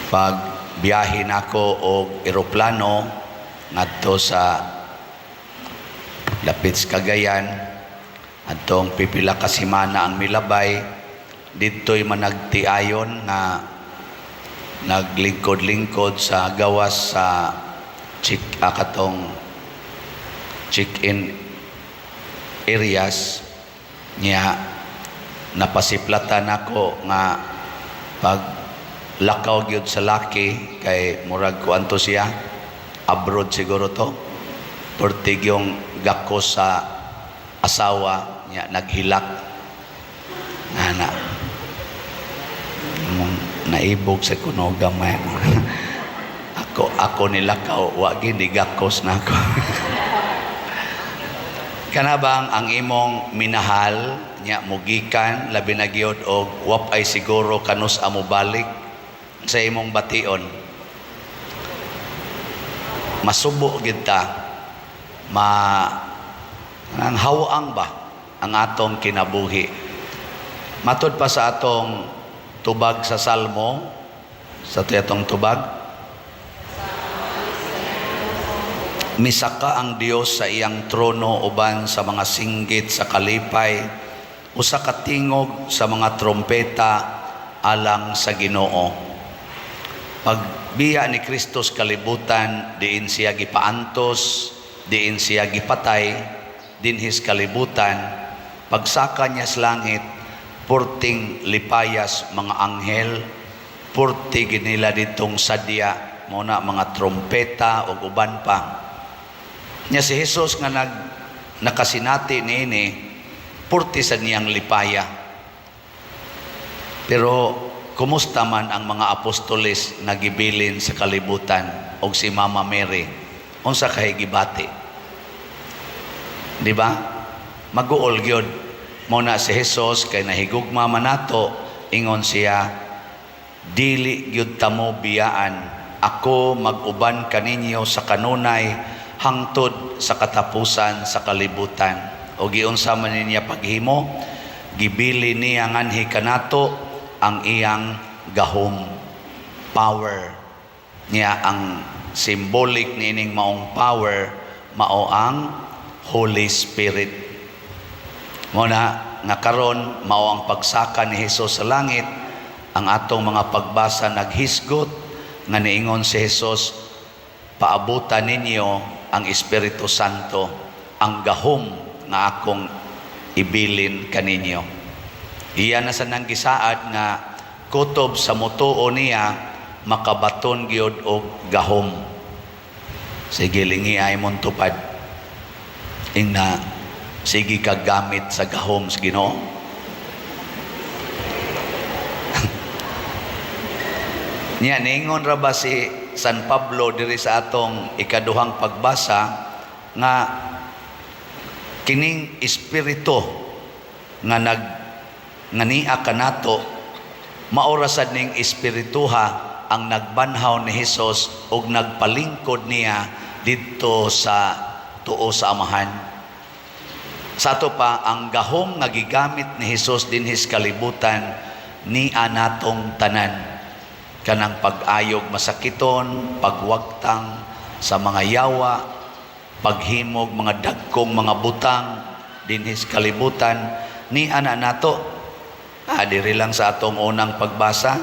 pag biyahe nako og eroplano ngadto sa lapit sa Cagayan, atong pipila ka semana ang milabay, dito'y managtiayon nga naglingkod-lingkod sa gawas sa katong check-in areas niya. Napasiplatan ako nga pag lakaw gyud sa laki kay murag kuanto siya abroad siguro to, portig yung gakos sa asawa niya naghilak na naibog sa kuno gamay. ako nilakaw wa gid gakos na ako. Kanabang ang imong minahal nya mugikan labi na gyud og wapay siguro kanus amo balik sa imong bation, masubo gid ta ang hawang ba ang atong kinabuhi. Matud pa sa atong tubag sa Salmo, sa atong tubag, misaka ang Dios sa iyang trono uban sa mga singgit sa kalipay, usa ka tingog sa mga trompeta alang sa Ginoo. Pagbiya ni Kristo sa kalibutan, diin siya gipaantos, diin siya gipatay, dinhis kalibutan, pagsaka niya sa langit, purting lipayas mga anghel, purti ginila ditong sadya, muna mga trompeta o uban pa. Nya si Jesus nga nakasinati niini, purti sa niyang lipaya. Pero kumusta man ang mga apostoles na gibilin sa kalibutan o si Mama Mary? Unsa kay gibati? Di ba? Maguol gyud muna si Jesus kay nahigugma man nato, ingon siya, dili gyud tamo biyaan, ako mag-uban kaninyo sa kanunay hangtod sa katapusan sa kalibutan. O giunsa man niya paghimo, gibili niya nganhi kanato ang iyang gahom, power niya. Ang symbolic nining maong power mao ang Holy Spirit. Muna nga karon mao ang pagsaka ni Hesus sa langit. Ang atong mga pagbasa naghisgot nga niingon si Hesus, paabutan ninyo ang Espiritu Santo, ang gahom nga akong ibilin kaninyo. Iya na sa nang gisaad nga kutob sa mutuo niya makabaton gyud og gahom. Sige lingi ay mong tupad. Ingna sige kagamit sa gahom sa Ginoo. Niya ningon ra ba si San Pablo diri sa atong ikaduhang pagbasa nga kining espiritu nga ngania kanato, maorasad ning espirituha ang nagbanhaw ni Hesus og nagpalingkod niya didto sa tuo sa amahan. Sa ato pa ang gahom nga gigamit ni Hesus dinhis kalibutan ni anatong tanan, kanang pag-ayog masakiton, pagwagtang sa mga yawa, paghimog mga dagkong mga butang dinhis kalibutan ni ana nato. Diri lang sa atong unang pagbasa,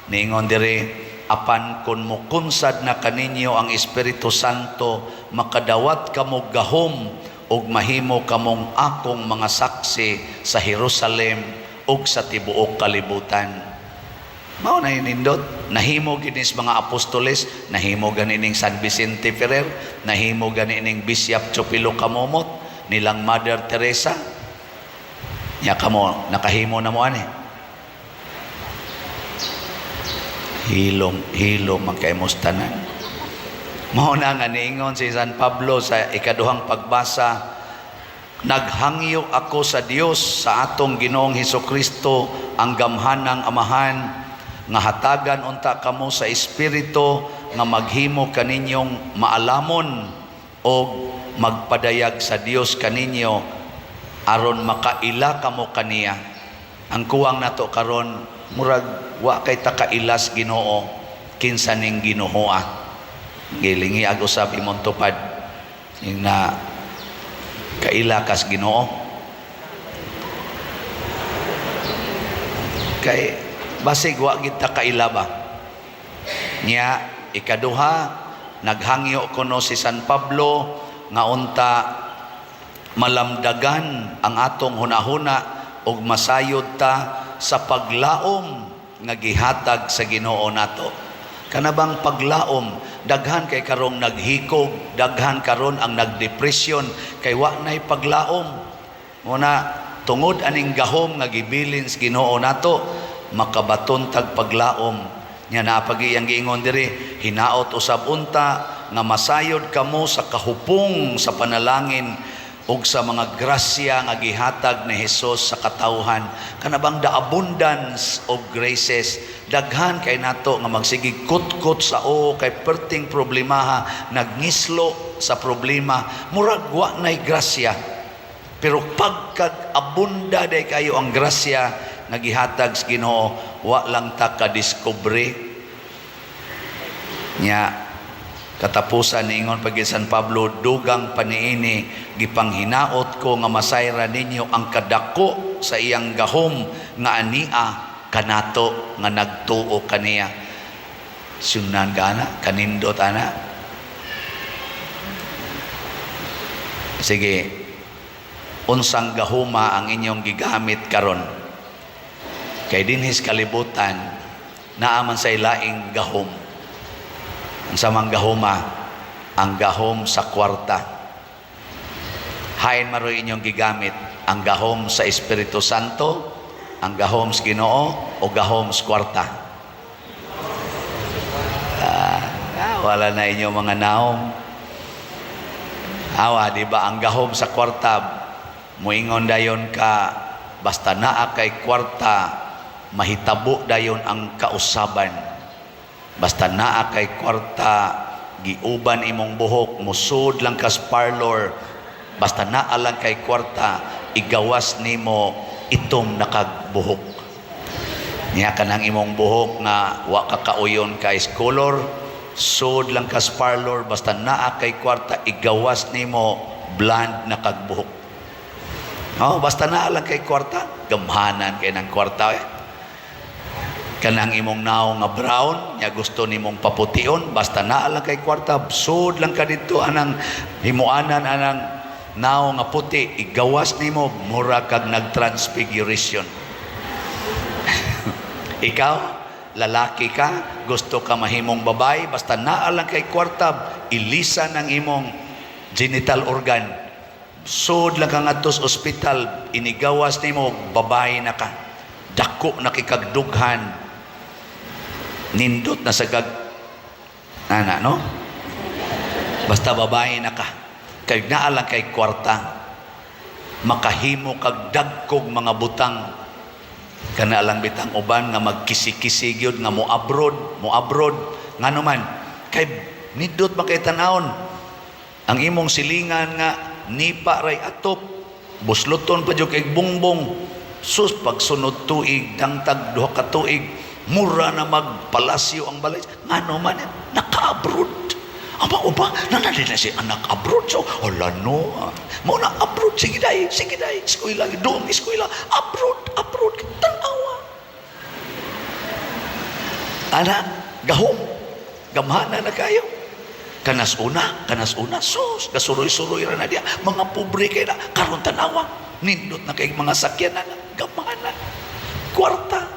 niingon diri, apan kun mukunsad na kaninyo ang Espiritu Santo, makadawat kamo gahom ug mahimo kamong akong mga saksi sa Jerusalem ug sa tibuok kalibutan. Mao na nindot, nahimo ginis mga apostoles, nahimo ganining San Vicente Ferrer, nahimo ganining Bishop Chopilo Camomot, nilang Mother Teresa. Nya kamo nakahimo na mo ani. Hilom magkaimos tanan. Mao na nga niingon si San Pablo sa ikaduhang pagbasa, naghangyo ako sa Dios sa atong Ginoong Hesukristo ang gamhanang amahan nga hatagan unta kamo sa espiritu nga maghimo kaninyong maalamon o magpadayag sa Dios kaninyo aron makaila kamo kaniya. Ang kuwang nato karon murag wa kay takailas Ginoo, kinsa ning Ginoo. Gilingi ag usab imong tupad ning na kaila kas Ginoo. Kay basig wa kita kaila ba niya. Ikaduha, naghangyo kuno si San Pablo nga unta malamdagan ang atong hunahuna ug masayod ta sa paglaom nga gihatag sa Ginoo nato. Kanabang paglaom, daghan kay karong naghikog, daghan karon ang nagdepresyon kay wa nay paglaom. Muna tungod aning gahom nga gibilin sa Ginoo nato, makabaton tag paglaom. Nya napagi ang giingon diri, hinaot usab unta nga masayod kamo sa kahupong sa panalangin ug sa mga grasya nga gihatag ni Hesus sa katawhan. Kanabang the abundance of graces, daghan kay nato nga magsigig kutkot sa kay perting problemaha, nagngislo sa problema, murag wa nay grasya. Pero pagkag abunda day kayo ang grasya nga gihatag sa Ginoo, wa lang ta kadiskubre nya. Katapusan niingon pag San Pablo, dugang paniini gipanghinaot ko nga masayra ninyo ang kadako sa iyang gahom nga ania kanato nga nagtuo kaniya. Sunan ka ana, kanindot ana. Sige, unsang gahuma ang inyong gigamit karon? Kay dinhis kalibutan naaman sa ilaing gahom. Ang samang gahuma, ang gahom sa kwarta. Hain maroy inyong gigamit ang gahom sa Espiritu Santo, ang gahom sa Ginoo, o gahom sa kwarta. Wala na inyong mga naong. Awa, di ba? Ang gahom sa kwarta, muingon dayon ka, basta naa kay kwarta, mahitabo dayon ang kausaban. Basta naa kay kwarta, giuban imong buhok, musud lang kas parlor. Basta naa lang kay kwarta, igawas nimo itong nakagbuhok. Niya ka ng imong buhok nga wa kakauyon ka iskolor, sud lang kas parlor, basta naa kay kwarta, igawas nimo blonde nakagbuhok. Basta naa lang kay kwarta, gamhanan kay ng kwarta. Kanang imong naw nga brown, nya gusto nimong papution, basta naa lang kay kwarta, sud lang ka dito anang himuanan anang naw nga puti, igawas nimo mura kag nagtransfiguration. Ikaw, lalaki ka, gusto ka mahimong babae, basta naa lang kay kwarta, ilisan ang imong genital organ. Sud lang ka ngadto ospital, inigawas nimo babae na ka. Dako na kikagdughan. Nindot na sagag no? Basta babae na ka, kay naa lang kay kwarta, makahimo kag dagkog mga butang. Kana lang bitang uban nga magkisi-kisi gyud nga mo abroad ngano man kay nindot makaitan-awon ang imong silingan nga nipa ray atop, busluton pa jud kay bungbong. Sus pagsunod tuig, dangtag duha ka tuig, mura na magpalasyo ang balay. Ngano man naka-abroad. Aba uba, nanali na si anak abroad. So, hala no. Mo na abroad, sige day, eskwela, doon eskwela, abroad, tanawa. Anak, gahom, gamhana na kayo. Kanas una, sus, gasuroy-suroy ra na diya. Mga pobre kayo na, karon tanawa. Nindot na kay mga sakyan na, gamhana. Kwarta.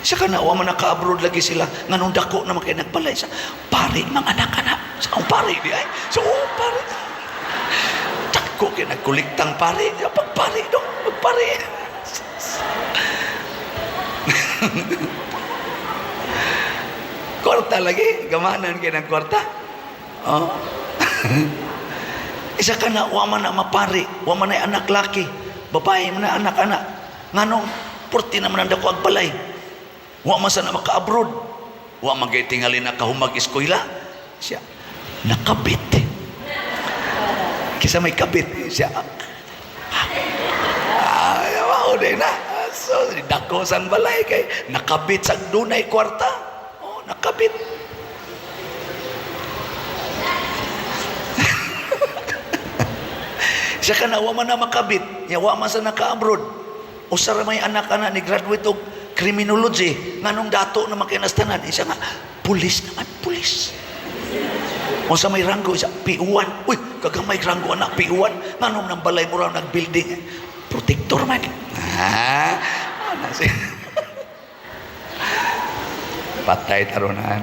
Siya ka na, man naka-abroad lagi sila. Nganong dako naman kayo nagbalay sa pari ng anak-anak. Sa pari di ay. So, pari. Dako kayo nagkuliktang pari. Pagpari dong, pagpari. Kwarta lagi. Gamanan kayo ng kwarta. Isa ka na, man na mapari. Man na anak laki. Babae man na anak-anak. Nganong, purti naman ang dako agbalay. Wa man sana maka-abroad. Wa man kay tingali na kahumag eskwela. Siya nakabit. Kisa may kabit siya. Wow, day na. So dako sang balay kay nakabit sa dunay kwarta. nakabit. Siya ka na, wa man na makabit. Wa man sa naka-abroad. Usara may anak-anak ni graduate og criminology. Nganong dato na makinastanan. Siya nga, pulis naman, pulis. Kung sa may ranggo, isa, P1. Uy, kagamay ranggo anak, P1. Nganong nang balay mo raw nag-building. Protector man. Patay tarunan.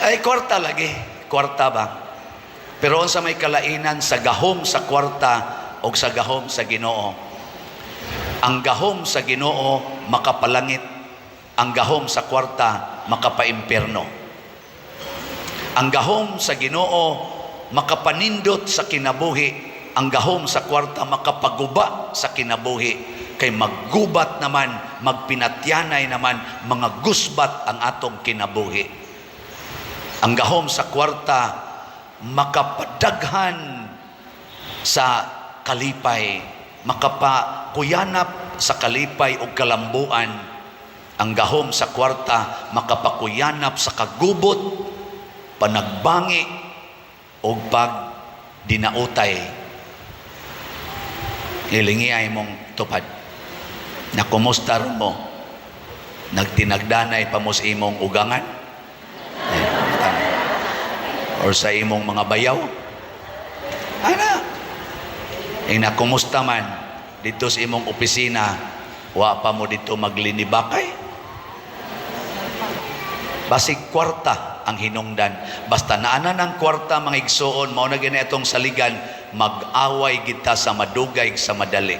Ay, kwarta lagi. Kwarta ba? Pero sa may kalainan sa gahom sa kwarta o sa gahom sa Ginoo. Ang gahom sa Ginoo makapalangit. Ang gahom sa kwarta makapaimpierno. Ang gahom sa Ginoo makapanindot sa kinabuhi. Ang gahom sa kwarta makapaguba sa kinabuhi. Kay maggubat naman, magpinatyanay naman, mga gusbat ang atong kinabuhi. Ang gahom sa kwarta makapadaghan sa kalipay, makapakuyanap sa kalipay o kalambuan. Ang gahom sa kwarta makapakuyanap sa kagubot, panagbangi o pagdinautay. Hilingi ay mong tupad. Na kumusta ron mo? Nagtinagdanay pa mo sa imong ugangan? Or sa imong mga bayaw? Ana? Na kumusta man dito sa imong opisina, wa pa mo dito maglinibakay? Basig kwarta ang hinungdan. Basta naana ng kwarta, mga igsoon, mao na gini itong saligan, mag-away kita sa madugay sa madali.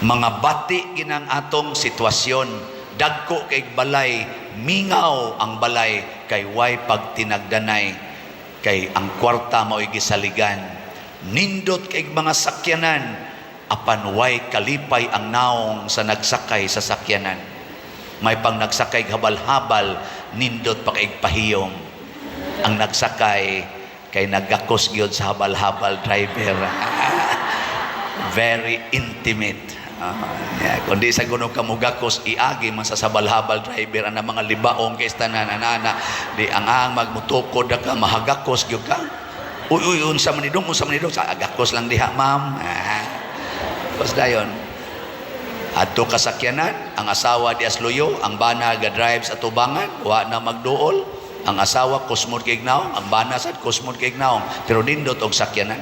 Mga bati ginang atong sitwasyon, dagko kay balay, mingaw ang balay, kay way pagtinagdanay, kay ang kwarta mao'y gisaligan. Nindot kay mga sakyanan, apan way kalipay ang naong sa nagsakay sa sakyanan. May pang nagsakay habal-habal, nindot pa kay pahiyong. Ang nagsakay, kay nagakos gyud sa habal-habal driver. Very intimate. Kundi sa guno ka mugakos, iagi man sa sabal-habal driver ang mga libaong kay tanan anana di ang magmutukod ka mahagakos gyud ka. Uy unsa man nidong sa agakos lang diha ma'am. Basta dayon. Adto kasakyanan, ang asawa di asluyo, ang bana ga drive sa tubangan, wa na magduol. Ang asawa kusmod kay gnaong, ang bana sad kusmod kay gnaong, pero nindot og sakyanan.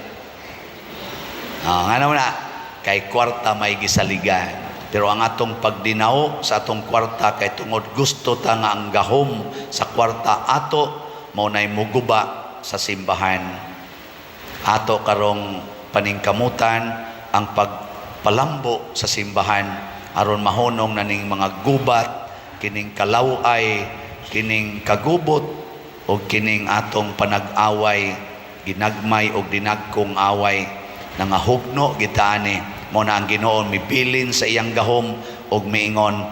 Ngano na kay kwarta may gisaligan. Pero ang atong pagdinaw sa atong kwarta kay tungod gusto ta nga ang gahom sa kwarta ato mao nay muguba sa simbahan. Ato karong paningkamutan ang pagpalambo sa simbahan aron mahunong na ning mga gubat, kining kalaway, kining kagubot o kining atong panag-away, ginagmay o dinagkong away nga hugno gitaani. Mo na ang Ginoo mibilin sa iyang gahom og miingon,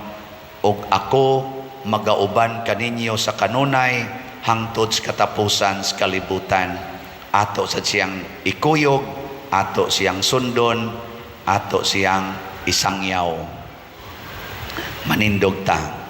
og ako magauban kaninyo sa kanunay hangtod sa katapusan sa kalibutan. Ato sa siyang ikuyog, ato siyang sundon, ato siyang isangyaw. Manindog ta.